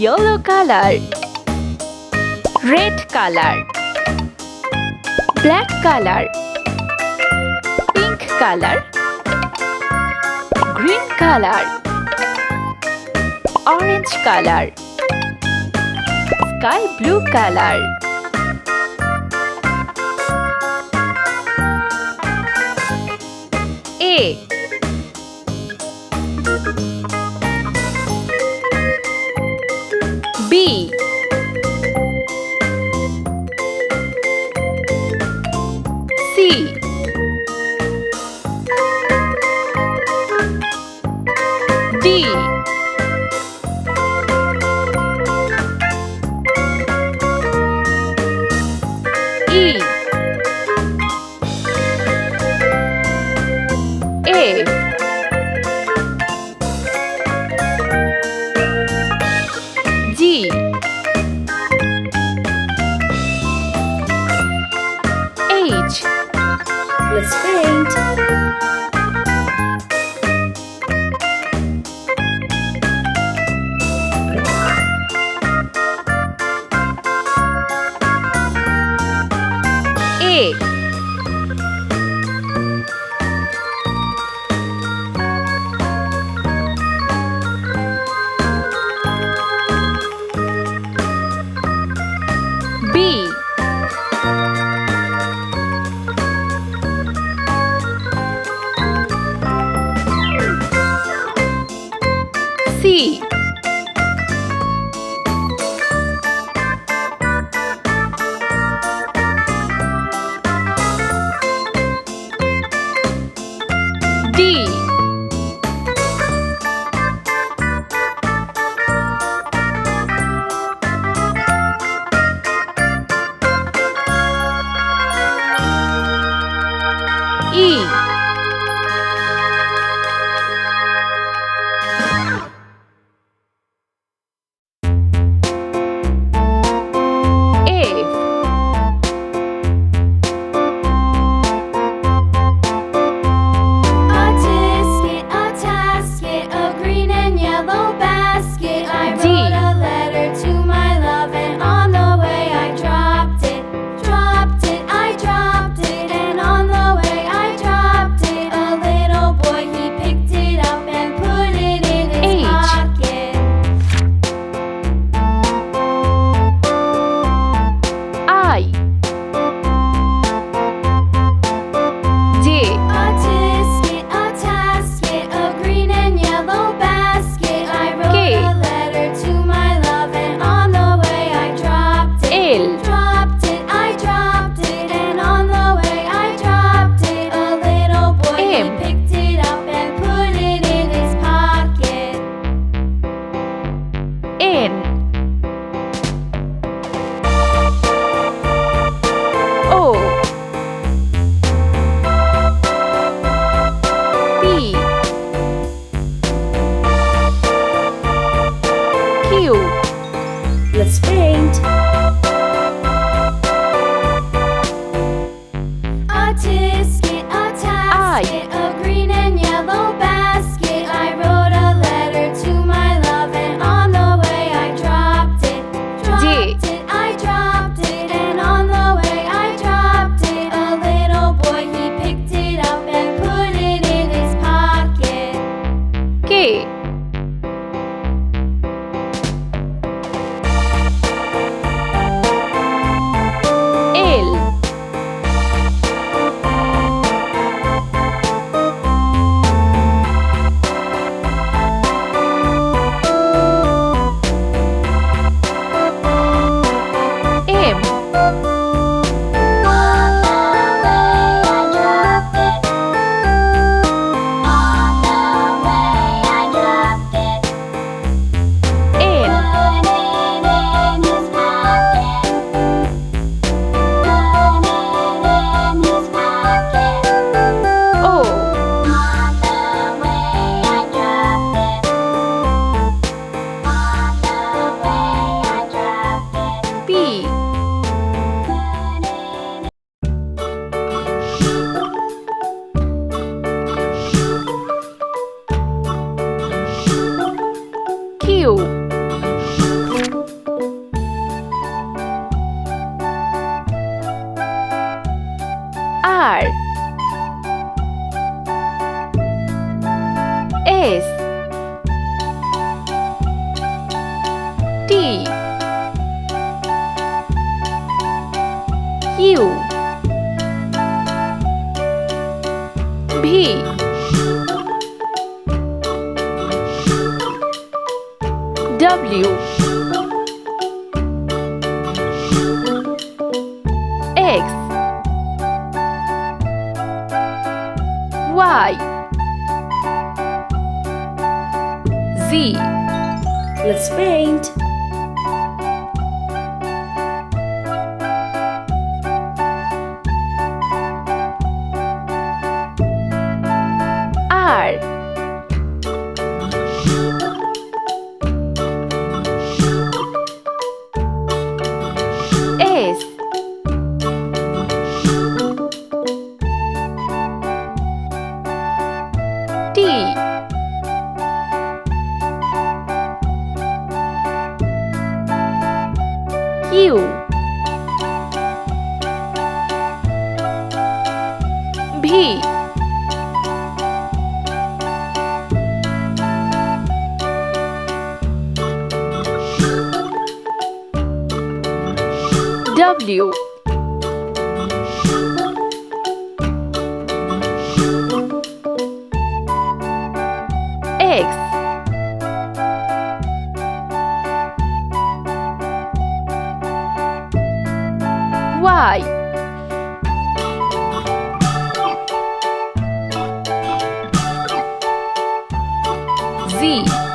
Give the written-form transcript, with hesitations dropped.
yellow color, red color, black color, pink color, green color, orange color, sky blue color. A B C D E F G H. Let's paint. A B C D E F A tisket, a tasket, a green and yellow basket. I D. wrote a letter to my love, and on the way I dropped it. Dropped it, I dropped it, and on the way I dropped it. A little boy, he picked it up and put it in his H. pocket. I J A tisket, a tasket, a green and yellow basket. I wrote K. a letter to my love, and on the way I dropped it. L Dropped it, I dropped it, and on the way I dropped it. A little boy, M. he picked it up and put it in his pocket. N O P Q Let's paint. A tisket, a tasket, a green and yellow basket. I wrote a letter to my love, and on the way I dropped it. Dropped it, I dropped it, and on the way I dropped it. A little boy, he picked it up and put it in his pocket. K L M On the way I dropped it. On the way I dropped it. N Put it in his pocket. Put it in his pocket. O On the way I dropped it. On the way I dropped it. P Q T W X Y Z. Let's paint. R S T Q V W X Y Z.